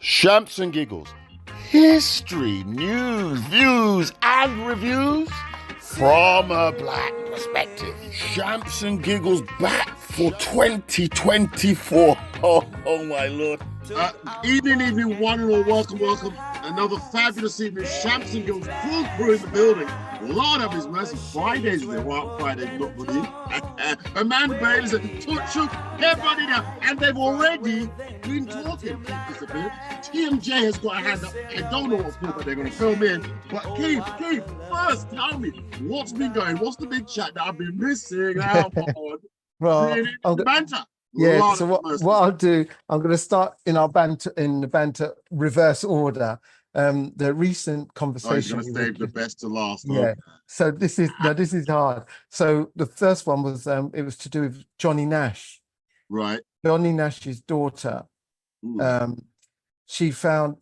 Shamps and giggles. History, news, views, and reviews from a black perspective. Shamps and giggles back for 2024. Oh my lord. Evening, one and all. Welcome. Another fabulous evening. Shamps and Gills, full crew in the building. Lord of his mercy. Fridays, they want Fridays, not for me. Amanda Bailey and Took everybody down. And they've already been talking. TMJ has got a hand up. I don't know what people they're going to film in. But Keith, first tell me, what's been going? What's the big chat that I've been missing out on? Well, Banter. yeah, so what I'll do, I'm going to start in the banter reverse order. The recent conversation. Oh, you're going to save the best to last. Yeah. So this is hard. So the first one was it was to do with Johnny Nash. Right. Johnny Nash's daughter. She found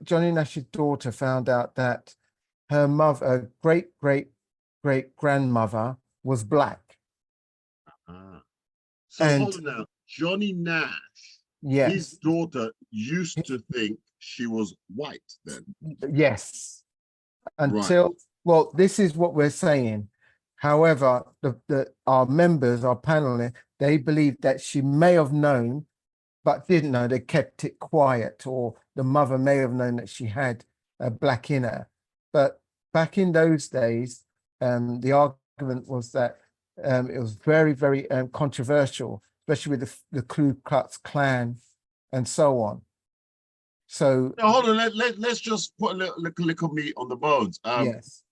Johnny Nash's daughter found out that her mother, great grandmother, was black. So hold on now. Johnny Nash, yes, his daughter used to think she was white then. Yes. Until well, this is what we're saying. However, our members, our panel, they believe that she may have known, but didn't know. They kept it quiet, or the mother may have known that she had a black in her. But back in those days, the argument was that it was very controversial, especially with the Ku Klux Klan and so on. So now, hold on, let's just put a little meat on the bones. Yes.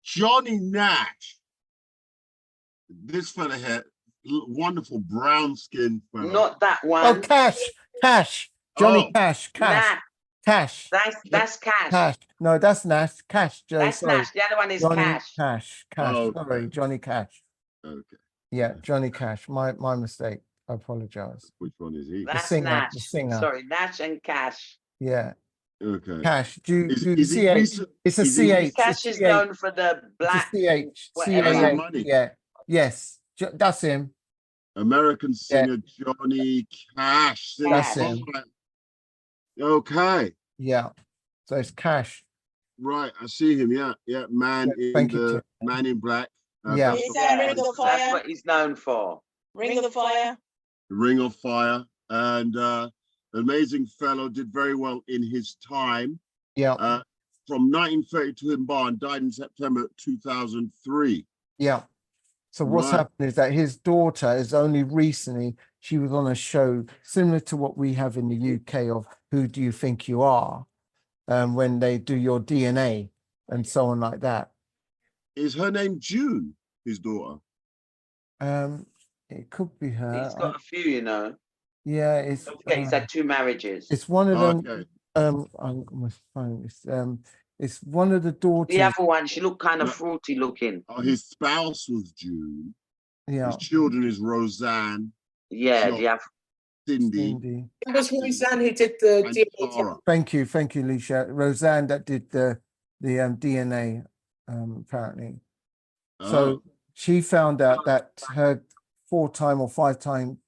Johnny Nash, this fella here, wonderful brown skin fella. Not that one. Oh, Cash. Johnny Cash. Nah. Cash. That's Cash. No, that's Nash. Cash. Joe, that's sorry. Nash. The other one is Johnny Cash. Cash. Oh, Sorry, Johnny Cash. Okay. Yeah, Johnny Cash. My mistake. I apologize. Which one is he? That's The Nash. singer. Sorry, Nash and Cash. Yeah. Okay. Cash. Do is CH? It's a CH. Cash is known for the black. CH. whatever. Money. Yeah. Yes. That's him. American singer Johnny Cash. That's him. Okay. Yeah. So it's Cash. Right, I see him. Yeah. Man in black. Yeah. That's what he's known for. Ring of Fire. Ring of Fire, and amazing fellow, did very well in his time. Yeah. From 1932 in Barn, died in September 2003. Yeah. So what's happened is that his daughter is only recently, she was on a show similar to what we have in the UK of Who Do You Think You Are? When they do your DNA and so on like that. Is her name June, his daughter? It could be her. He's got a few, you know. Yeah, it's he's had 2 marriages. It's one of them. Okay. On my phone. It's one of the daughters. The other one, she looked kind of fruity looking. Oh, his spouse was June. Yeah. His children is Roseanne. Yeah, the other. Cindy. It was Roseanne who did the And DNA. Tara. Thank you, Lisha. Roseanne that did the DNA, apparently. So she found out that her 4-time or 5-time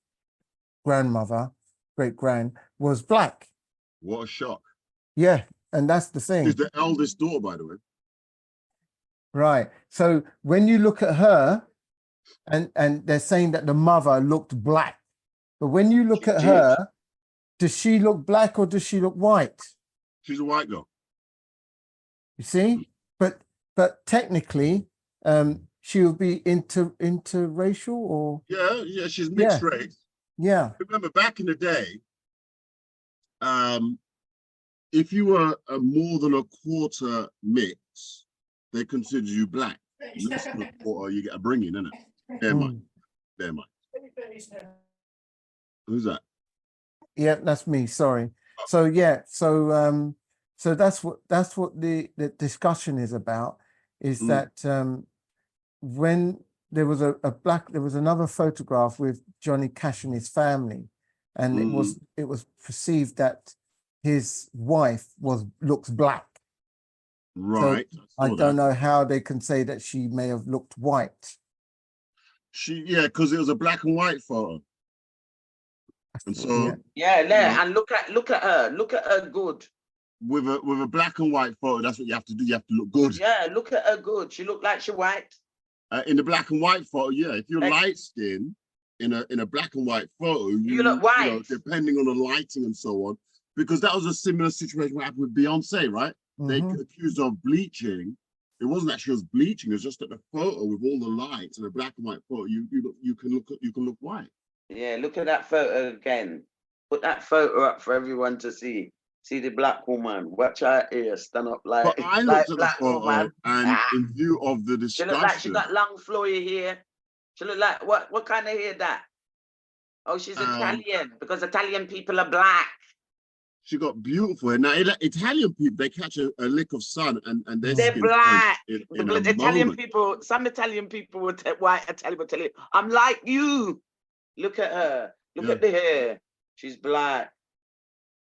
grandmother, great-grand, was black. What a shock. Yeah, and that's the thing. She's the eldest daughter, by the way. Right. So when you look at her, and they're saying that the mother looked black. But when you look at her, does she look black or does she look white? She's a white girl. You see? But technically, she will be interracial or Yeah, she's mixed race. Yeah. Remember back in the day, if you were a more than a quarter mix, they considered you black. Less than a quarter, you get a bringing, innit? Never mind. Who's that? Yeah, that's me. Sorry. So yeah, so that's what the discussion is about. Is that when there was there was another photograph with Johnny Cash and his family, and it was perceived that his wife looks black. Right. So I don't know how they can say that she may have looked white. Because it was a black and white photo. And so Yeah, you know, and look at her. Look at her good. with a black and white photo, that's what you have to do. You have to look good. Yeah, look at her good. She look like she white. In the black and white photo, yeah. If you're Like- light skinned in a black and white photo, You look white. You know, depending on the lighting and so on, because that was a similar situation what happened with Beyonce, right? They accused her of bleaching. It wasn't that she was bleaching. It's just that the photo with all the lights and a black and white photo, you can look white. Yeah, look at that photo again. Put that photo up for everyone to see. See the black woman. Watch her ear stand up like. But I like looked at the black photo, woman. and in view of the She discussion, look like she got long flowy hair. She look like what kind of hair that? Oh, she's Italian because Italian people are black. she got beautiful hair. Now, Italian people, they catch a lick of sun and their They're skin black. in Because a Italian moment. people, some Italian people would white Italian will tell you, I'm like you. Look at her. Look at the hair. She's black.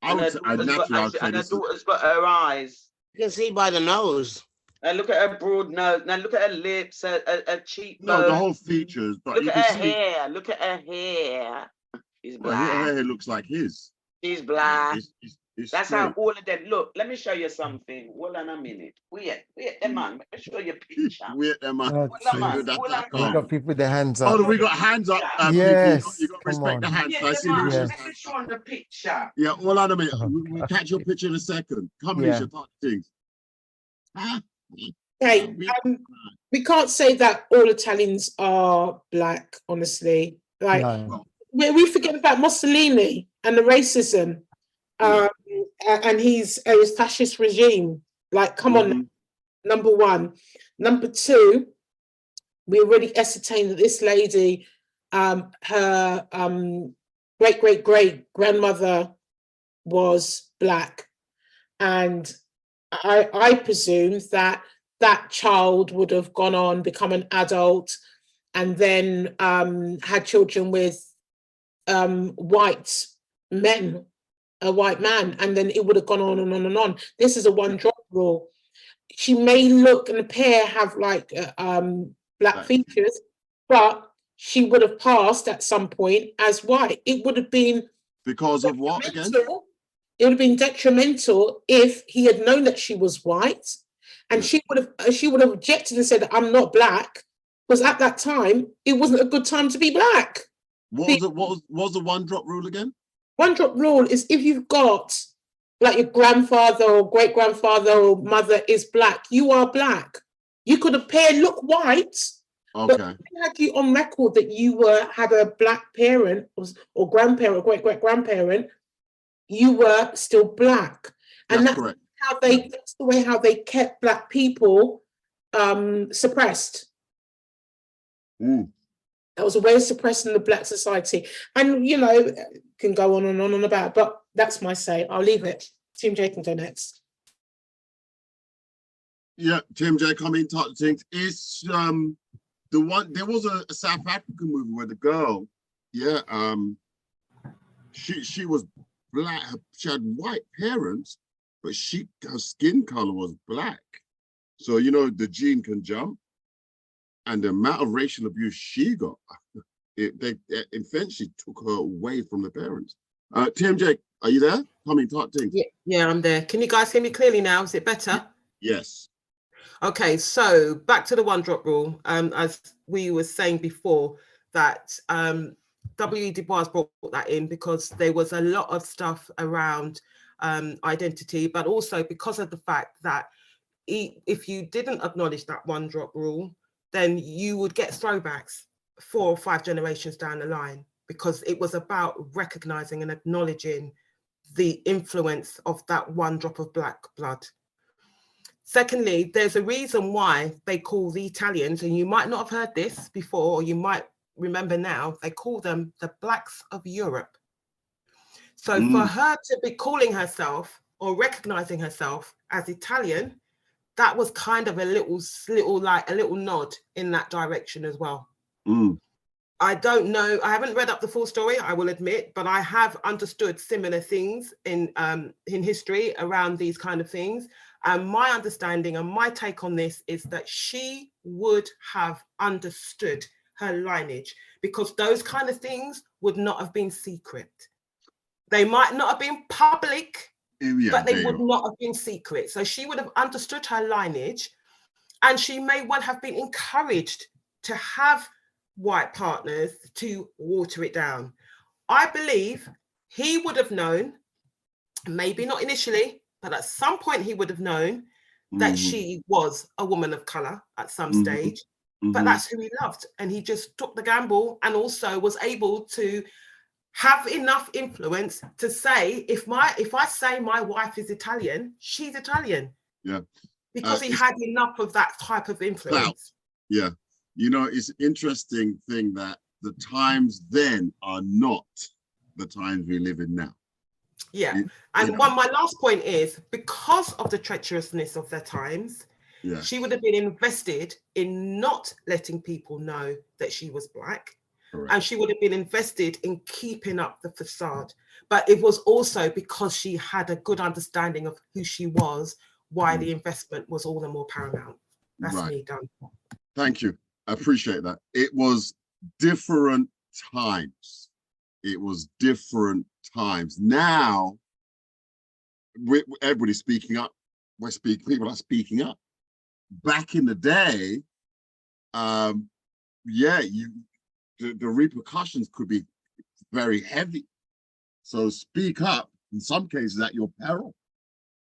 I would say, And her daughter's got her eyes. You can see by the nose. And look at her broad nose. Now look at her lips, her cheekbones. No, the whole features. But Look you at can her see, hair. Look at her hair. She's well, black. her hair looks like his. She's black. It's That's straight. how all of them look. Let me show you something. Hold on a minute. Wait, man. Let me show you a picture. Wait, man. Oh, we got people with their hands up. Oh, we got hands up. Yes, You got to come respect on. the hands. Yeah, I see man. Lucia's Let me hands show you the picture. Yeah, hold on a minute. Oh, We'll catch your picture in a second. Come, Yeah. Lucia, talk things. Okay, we can't say that all Italians are black, honestly. Like, No. we forget about Mussolini and the racism, and his fascist regime. Like, come on, number one. Number two, we already ascertained that this lady, her great grandmother was black, and I presume that child would have gone on, become an adult, and then had children with white men, a white man, and then it would have gone on and on and on. This is a one-drop rule. She may look and appear have like black features, but she would have passed at some point as white. It would have been because of what again? It would have been detrimental if he had known that she was white, and she would have objected and said, "I'm not black," because at that time it wasn't a good time to be black. What was the one-drop rule again? One-drop rule is if you've got like your grandfather or great-grandfather or mother is black, you are black. You could appear, look white, but if they had you on record that you had a black parent or grandparent or great-great-grandparent, you were still black. And that's correct. That's the way how they kept black people suppressed. That was a way of suppressing the black society. And, you know, can go on and on and about, but that's my say. I'll leave it. Tim J can go next. Yeah, Tim J, come in, talk things. It's the one, there was a South African movie where the girl, she was black, she had white parents, but her skin color was black. So, you know, the gene can jump. And the amount of racial abuse she got, they eventually took her away from the parents. TMJ, are you there? Tommy, talk things. Yeah, I'm there. Can you guys hear me clearly now? Is it better? Yes. Okay, so back to the one-drop rule. As we were saying before, that W. Du Bois brought that in because there was a lot of stuff around identity, but also because of the fact that if you didn't acknowledge that one-drop rule, then you would get throwbacks 4 or 5 generations down the line, because it was about recognizing and acknowledging the influence of that one drop of black blood. Secondly, there's a reason why they call the Italians, and you might not have heard this before, or you might remember now, they call them the blacks of Europe. So for her to be calling herself or recognizing herself as Italian, that was kind of a little nod in that direction as well. I don't know, I haven't read up the full story, I will admit, but I have understood similar things in history around these kind of things. And my understanding and my take on this is that she would have understood her lineage, because those kind of things would not have been secret. They might not have been public, Yeah, but they there you would go. not have been secret. So she would have understood her lineage, and she may well have been encouraged to have white partners to water it down. I believe he would have known, maybe not initially, but at some point he would have known that she was a woman of color at some stage, but that's who he loved. And he just took the gamble, and also was able to have enough influence to say, if I say my wife is Italian, she's Italian. Yeah. Because he had enough of that type of influence. Yeah. You know, it's an interesting thing that the times then are not the times we live in now. Yeah. And my last point is, because of the treacherousness of their times, she would have been invested in not letting people know that she was Black. Correct. And she would have been invested in keeping up the facade. But it was also because she had a good understanding of who she was, why the investment was all the more paramount. That's me done. Thank you. I appreciate that. It was different times. It was different times. Now, everybody's speaking up. People are speaking up. Back in the day, the repercussions could be very heavy. So speak up, in some cases, at your peril.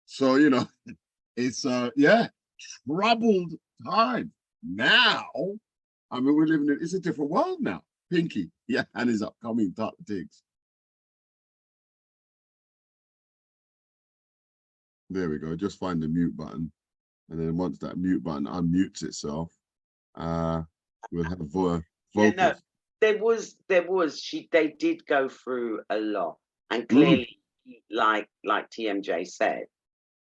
So, you know, it's, troubled time. Now, I mean, we're living in, it's a different world now. Pinky, hand is up, come in, talk the things. There we go, just find the mute button. And then once that mute button unmutes itself, we'll have vocals. Yeah, no, they did go through a lot. And clearly, like TMJ said,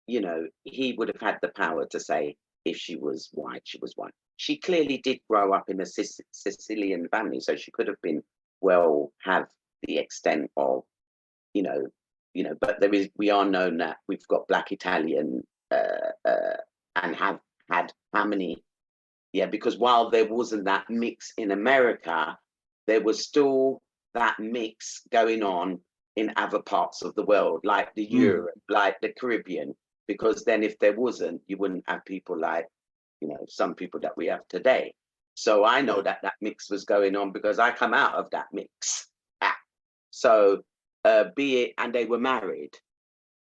you know, he would have had the power to say, if she was white, she was white. She clearly did grow up in a Sicilian family, so she could have been have the extent of, you know, but we are known that we've got Black Italian and have had how many? Yeah, because while there wasn't that mix in America, there was still that mix going on in other parts of the world, like the Europe, like the Caribbean, because then if there wasn't, you wouldn't have people like, you know, some people that we have today. So I know that mix was going on because I come out of that mix. So be it, and they were married.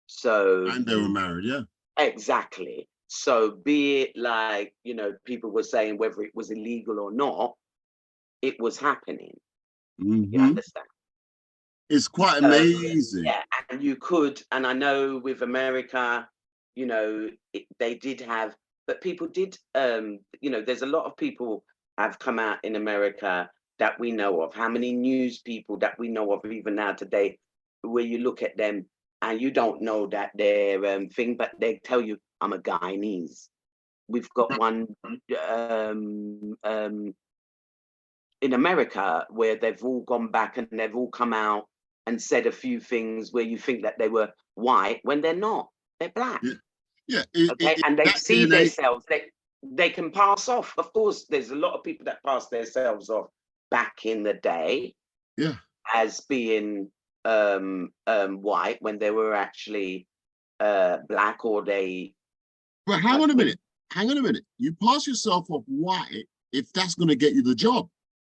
So. And they were married, yeah. Exactly. So be it like, you know, people were saying whether it was illegal or not, it was happening. You understand? It's quite amazing. Yeah, and you could, and I know with America, you know, they did have, but people did, you know, there's a lot of people have come out in America that we know of. How many news people that we know of even now today, where you look at them and you don't know that they're thing, but they tell you, I'm a Guyanese. We've got one in America where they've all gone back and they've all come out and said a few things where you think that they were white when they're not. They're Black. And they see themselves. They can pass off. Of course, there's a lot of people that pass themselves off back in the day as being white when they were actually Black, or they. But hang on a minute. You pass yourself off white if that's going to get you the job.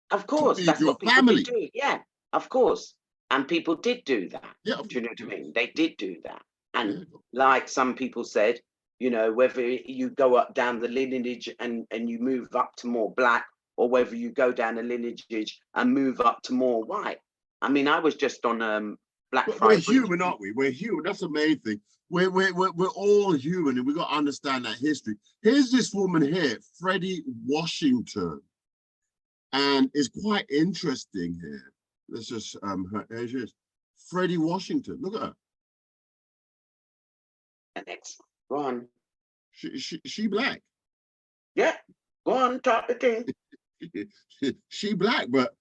Of course, that's what people do. Yeah, of course. And people did do that. Yeah. Do you know what I mean? They did do that. And like some people said, you know, whether you go up down the lineage and you move up to more Black, or whether you go down the lineage and move up to more white. I mean, I was just on Black Friday. We're human, aren't we? We're human. That's the main thing. We're all human, and we've got to understand that history. Here's this woman here, Freddie Washington. And it's quite interesting here. Let's just here she is. Freddie Washington. Look at her. Next, go on. She Black. Yeah, go on, talk the thing. She Black, but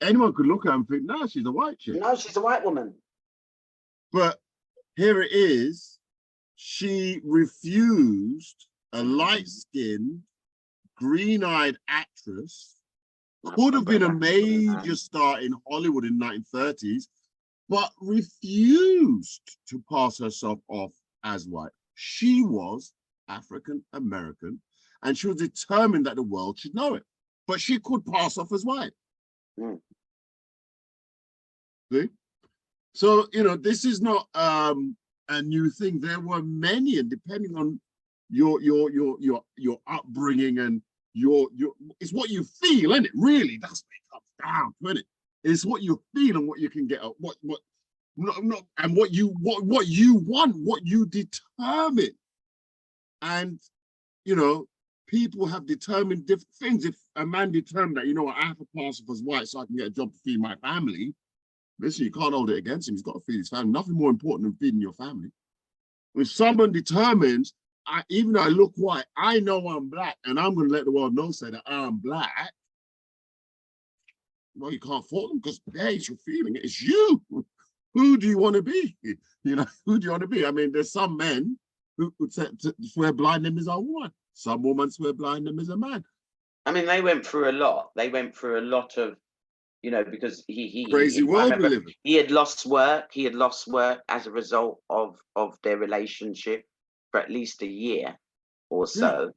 anyone could look at her and think, no, she's a white chick. No, she's a white woman. But here it is. She refused a light-skinned, green-eyed actress. Could have been a major star in Hollywood in the 1930s, but refused to pass herself off as white. She was African American, and she was determined that the world should know it. But she could pass off as white. Mm. See? So, you know, this is not a new thing. There were many, and depending on your upbringing and your it's what you feel, isn't it? Really, that's what it comes down to, isn't it? It's what you feel and what you can get, and what you want, what you determine. And you know, people have determined different things. If a man determined that, you know what, I have to pass off as white so I can get a job to feed my family, listen, you can't hold it against him. He's got to feed his family. Nothing more important than feeding your family. If someone determines, even though I look white, I know I'm black, and I'm going to let the world know, say that I'm black, well, you can't fault them, because hey, it's your feeling. It's you. Who do you want to be? You know, who do you want to be? I mean, there's some men who would swear blind them is a woman. Some women swear blind them is a man. I mean, they went through a lot. They went through a lot of, you know, because Crazy world we live in. he had lost work. He had lost work as a result of their relationship for at least a year or so.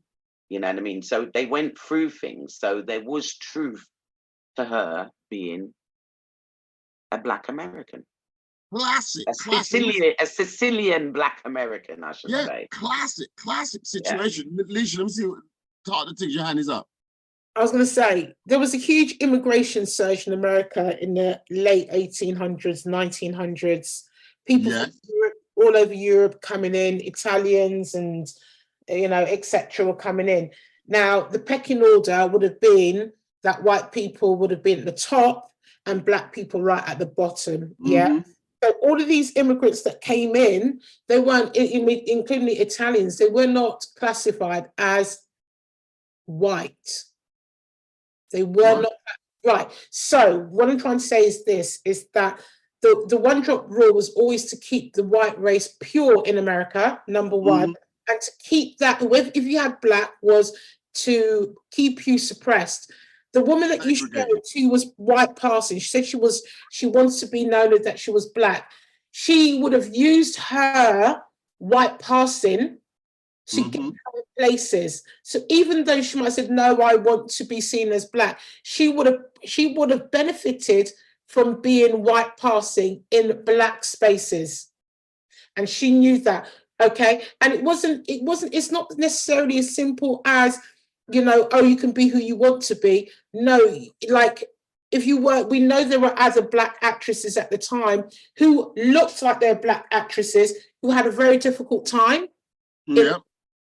You know what I mean? So they went through things. So there was truth to her being a Black American. Classic. A Sicilian Black American, I should say. Classic situation. Yeah. Leisha, let me see. Talk the things, your hand is up. I was going to say, there was a huge immigration surge in America in the late 1800s, 1900s. People from Europe, all over Europe coming in, Italians and, you know, etc. were coming in. Now, the pecking order would have been that white people would have been at the top and Black people right at the bottom. Yeah. So all of these immigrants that came in, they weren't, including the Italians, they were not classified as white. They were not right. So what I'm trying to say is this, is that the one drop rule was always to keep the white race pure in America, number one, and to keep that, if you had Black, was to keep you suppressed. The woman that you showed, she was white passing. She said she wants to be known that she was Black. She would have used her white passing to get her places. So even though she might have said, no, I want to be seen as Black, she would have benefited from being white passing in Black spaces. And she knew that. Okay. And it's not necessarily as simple as, you know, oh, you can be who you want to be. No, like if you were, we know there were other Black actresses at the time who looked like they're Black actresses who had a very difficult time. And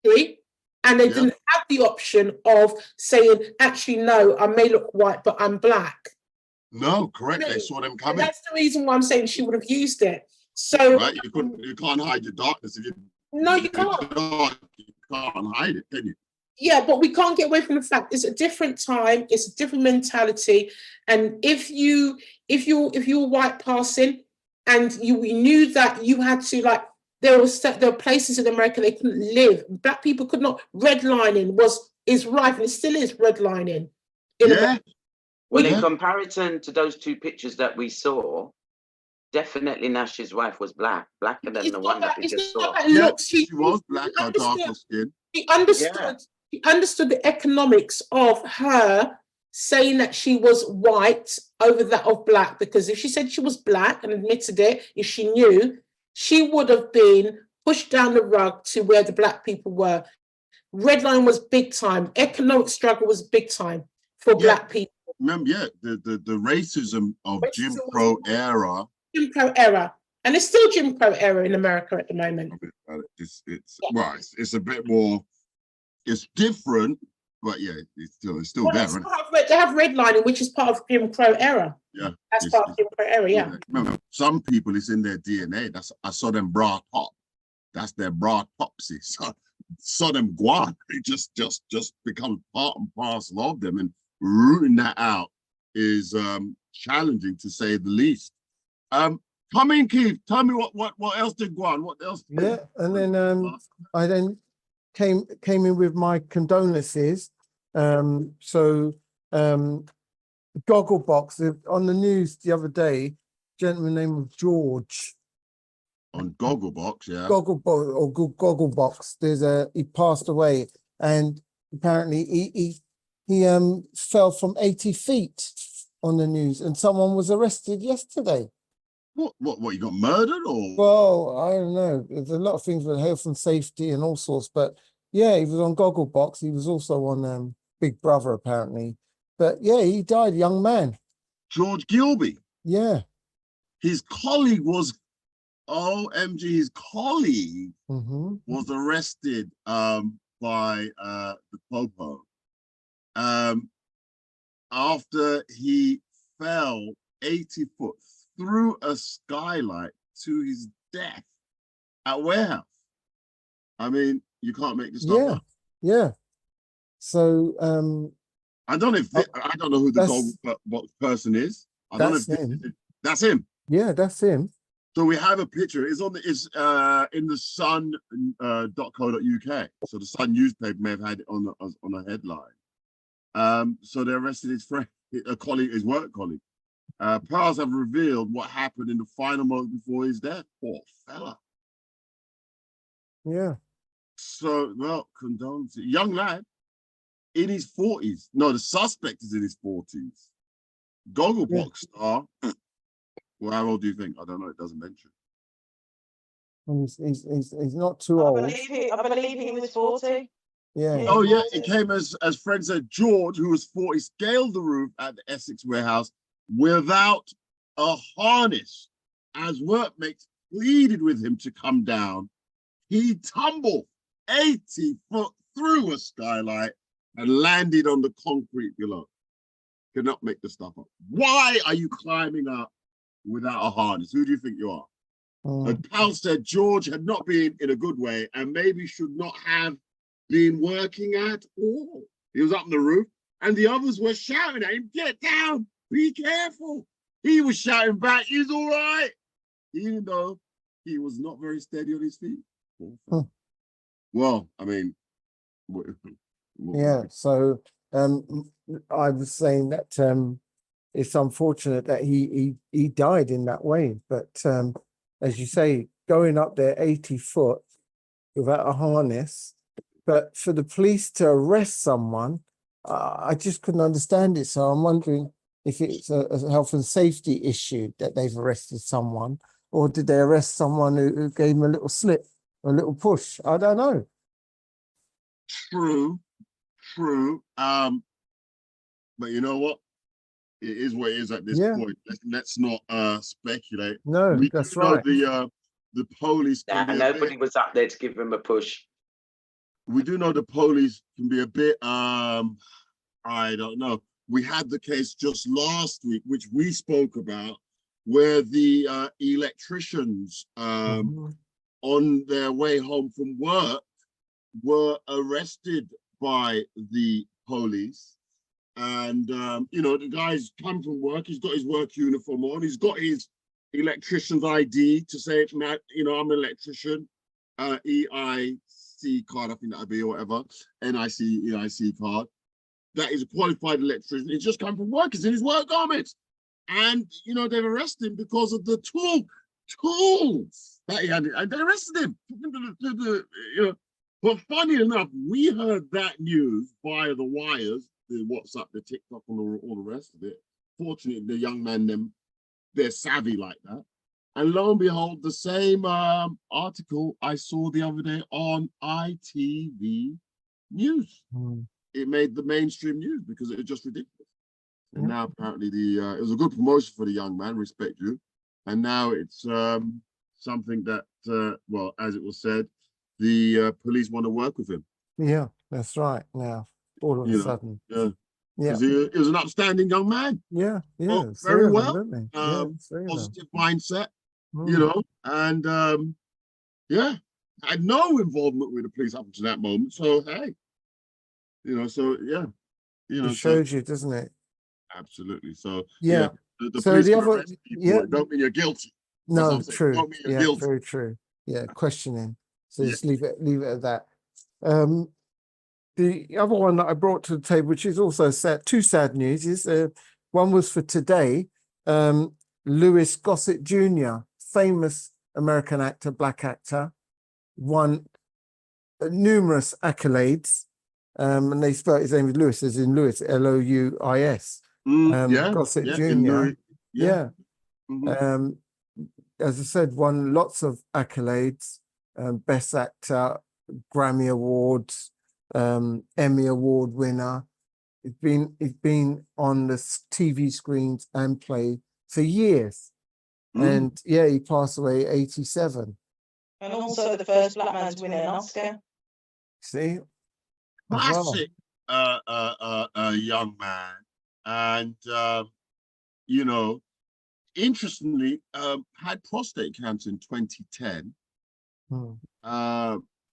they didn't have the option of saying, actually, no, I may look white, but I'm Black. No, correct. They saw them coming. And that's the reason why I'm saying she would have used it. So right, you can't hide your darkness. If you can't. You can't hide it, can you? Yeah, but we can't get away from the fact it's a different time, it's a different mentality. And if you were white passing and you knew that you had to, like, there were places in America they couldn't live. Black people could not. Redlining is rife, and it still is redlining. Well, in comparison to those two pictures that we saw, definitely Nash's wife was blacker than the one that we just saw. She was Black or darker skin. She understood the economics of her saying that she was white over that of Black, because if she said she was Black and admitted it, if she knew, she would have been pushed down the rug to where the Black people were. Redline was big time. Economic struggle was big time for Black people. Remember, the racism of Jim Crow era. Jim Crow era. And it's still Jim Crow era in America at the moment. It's a bit more, it's different, but it's still there. They have redlining, which is part of Jim Crow era. Yeah. That's part of Jim Crow era, Remember, some people, it's in their DNA. I saw them bra top. That's their bra topsy. So saw them guan. It just becomes part and parcel of them. And rooting that out is challenging, to say the least. Come in, Keith. Tell me what else did go on? What else? And then I then came in with my condolences. Gogglebox on the news the other day. gentleman named George. On Gogglebox, yeah. Gogglebox. He passed away, and apparently he fell from 80 feet on the news, and someone was arrested yesterday. What? You got murdered or? Well, I don't know. There's a lot of things with health and safety and all sorts, but yeah, he was on Gogglebox. He was also on Big Brother, apparently. But yeah, he died, young man. George Gilbey. Yeah. His colleague was, OMG, his colleague was arrested by the Popo after he fell 80 foot through a skylight to his death at warehouse. I mean, you can't make this stuff up. Yeah. So I don't know if I don't know who the Gogglebox person is. I don't know if that's him. Yeah, that's him. So we have a picture. It's in the sun.co.uk. So the Sun newspaper may have had it on a headline. So they arrested his friend, a colleague, his work colleague. Powers have revealed what happened in the final moments before his death. Poor fella. Yeah. So, well, condolences. Young lad in his 40s. No, the suspect is in his 40s. Gogglebox star. Well, how old do you think? I don't know. It doesn't mention. And he's not too old. I believe he was 40. Yeah. Oh, yeah. It came as Fred said, George, who was 40, scaled the roof at the Essex warehouse without a harness. As workmates pleaded with him to come down, he tumbled 80 foot through a skylight and landed on the concrete below. Cannot make the stuff up. Why are you climbing up without a harness? Who do you think you are? And Powell said George had not been in a good way and maybe should not have been working at all. He was up on the roof and the others were shouting at him, get down, be careful. He was shouting back, he's all right, even though he was not very steady on his feet. Well, I mean, yeah, so I was saying that it's unfortunate that he died in that way, but as you say, going up there 80 foot without a harness, but for the police to arrest someone, I just couldn't understand it. So I'm wondering if it's a health and safety issue that they've arrested someone, or did they arrest someone who gave him a little slip, or a little push? I don't know. True. But you know what? It is what it is at this point. Let's not speculate. No, that's right. The police. Nobody was up there to give him a push. We do know the police can be a bit. I don't know. We had the case just last week, which we spoke about, where the electricians on their way home from work were arrested by the police. And, the guy's come from work, he's got his work uniform on, he's got his electrician's ID to say, I'm an electrician, EIC card, I think that'd be, or whatever, EIC card. That is a qualified electrician. He's just come from work, he's in his work garments. And, they've arrested him because of the tools that he had, and they arrested him. But funny enough, we heard that news via the wires, the WhatsApp, the TikTok, and all the rest of it. Fortunately, the young man, they're savvy like that. And lo and behold, the same article I saw the other day on ITV News. It made the mainstream news because it was just ridiculous. And now apparently it was a good promotion for the young man, respect you. And now it's something that, well, as it was said, the police want to work with him. Yeah, that's right. Now, all of a sudden. Yeah. He was an upstanding young man. Yeah. Very well. Positive mindset, and had no involvement with the police up to that moment. So, hey, it shows you, doesn't it? Absolutely. So, the police the other, don't mean you're guilty. No, true. Don't mean you're guilty. Very true. Yeah, questioning. So just leave it at that. The other one that I brought to the table, which is also sad, two sad news, is one was for today. Louis Gossett Jr., famous American actor, black actor, won numerous accolades. And they spelled his name with Lewis, as in Lewis, Louis. Gossett Jr. Yeah. As I said, won lots of accolades, Best Actor, Grammy Awards, Emmy Award winner. He's been on the TV screens and played for years. And yeah, he passed away at 87. And also the first black man to win an Oscar. See? Classic young man. And, you know, interestingly, had prostate cancer in 2010.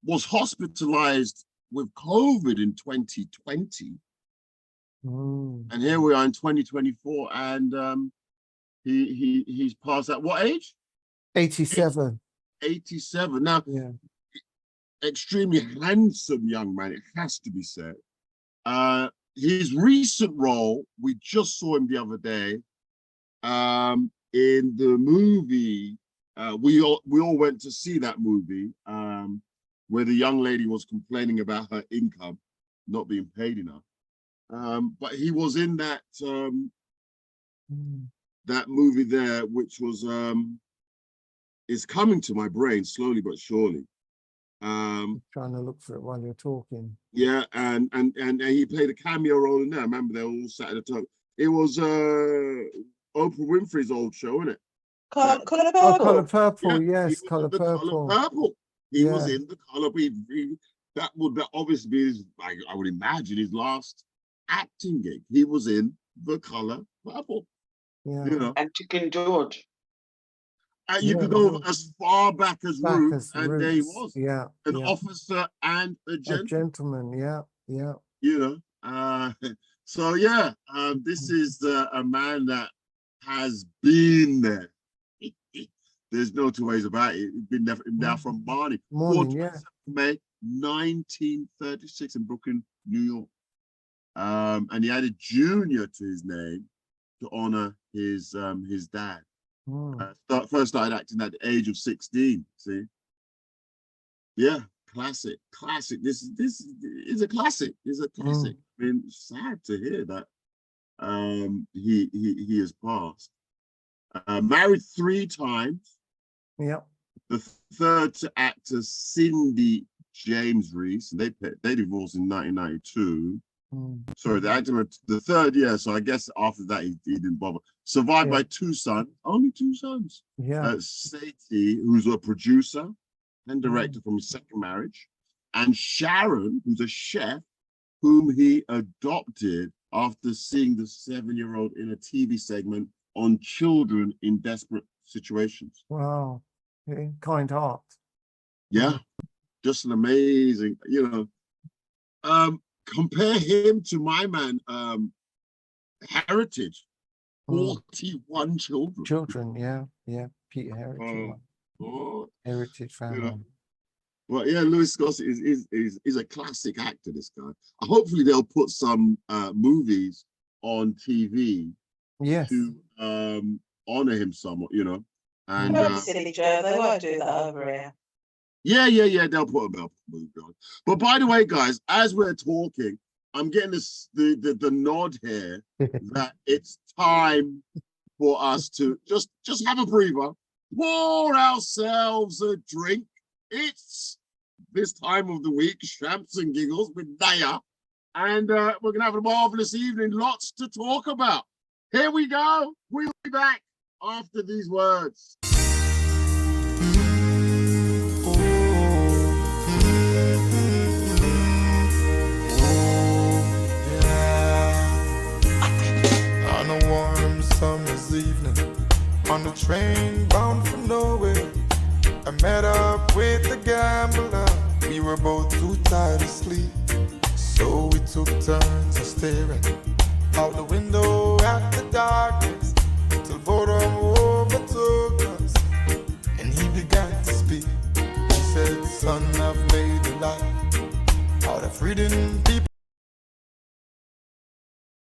Was hospitalized with COVID in 2020. And here we are in 2024, and he's passed at what age? 87. 87. Now, extremely handsome young man, it has to be said. His recent role, we just saw him the other day, in the movie. We all went to see that movie, where the young lady was complaining about her income not being paid enough. But he was in that that movie there, which was is coming to my brain slowly but surely. I'm trying to look for it while you're talking. Yeah, and he played a cameo role in there. I remember they all sat at the top. It was Oprah Winfrey's old show, isn't it? Colour Purple. Oh, Colour Purple, Yeah, yes, Colour Purple. Colour Purple. He was Yeah. in the Colour. That would obviously be his, I would imagine, his last acting gig. He was in the Colour Purple. Yeah. You know, And Chicken George. and you could go as far back as Roots, and there he was, Yeah. an yeah. officer and a A gentleman. gentleman, yeah, yeah. You know, so yeah, this is a man that has been there. There's no two ways about it. He's been there now from Barney. Morning, yeah. May 1936 in Brooklyn, New York. And he added Junior to his name to honor his dad. First started acting at the age of 16. See, yeah, classic. This is a classic. It's a classic. I mean, sad to hear that he has passed. Married 3 times. Yep. The third to actor Cindy James Reese, and they divorced in 1992. Sorry, the third year, so I guess after that he didn't bother. Survived by 2 sons, only 2 sons. Yeah. Sadie, who's a producer and director from his second marriage, and Sharon, who's a chef, whom he adopted after seeing the 7-year-old in a TV segment on children in desperate situations. Wow. Yeah, kind heart. Yeah, just an amazing, you know. Compare him to my man, Heritage, 41 children. Children, yeah. Peter Heritage. Heritage family. You know, well, yeah, Louis Gossett is a classic actor, this guy. Hopefully they'll put some movies on TV to honor him somewhat, you know. And silly Joe, they won't do that over here. Yeah, they'll put a movie on. But by the way, guys, as we're talking, I'm getting the nod here that it's time for us to just have a breather, pour ourselves a drink. It's this time of the week, Shamps and Giggles with Naya, and we're gonna have a marvelous evening. Lots to talk about. Here we go. We'll be back after these words. On a warm summer's evening, on the train bound for nowhere, I met up with a gambler. We were both too tired to sleep, so we took turns of staring out the window at the dark.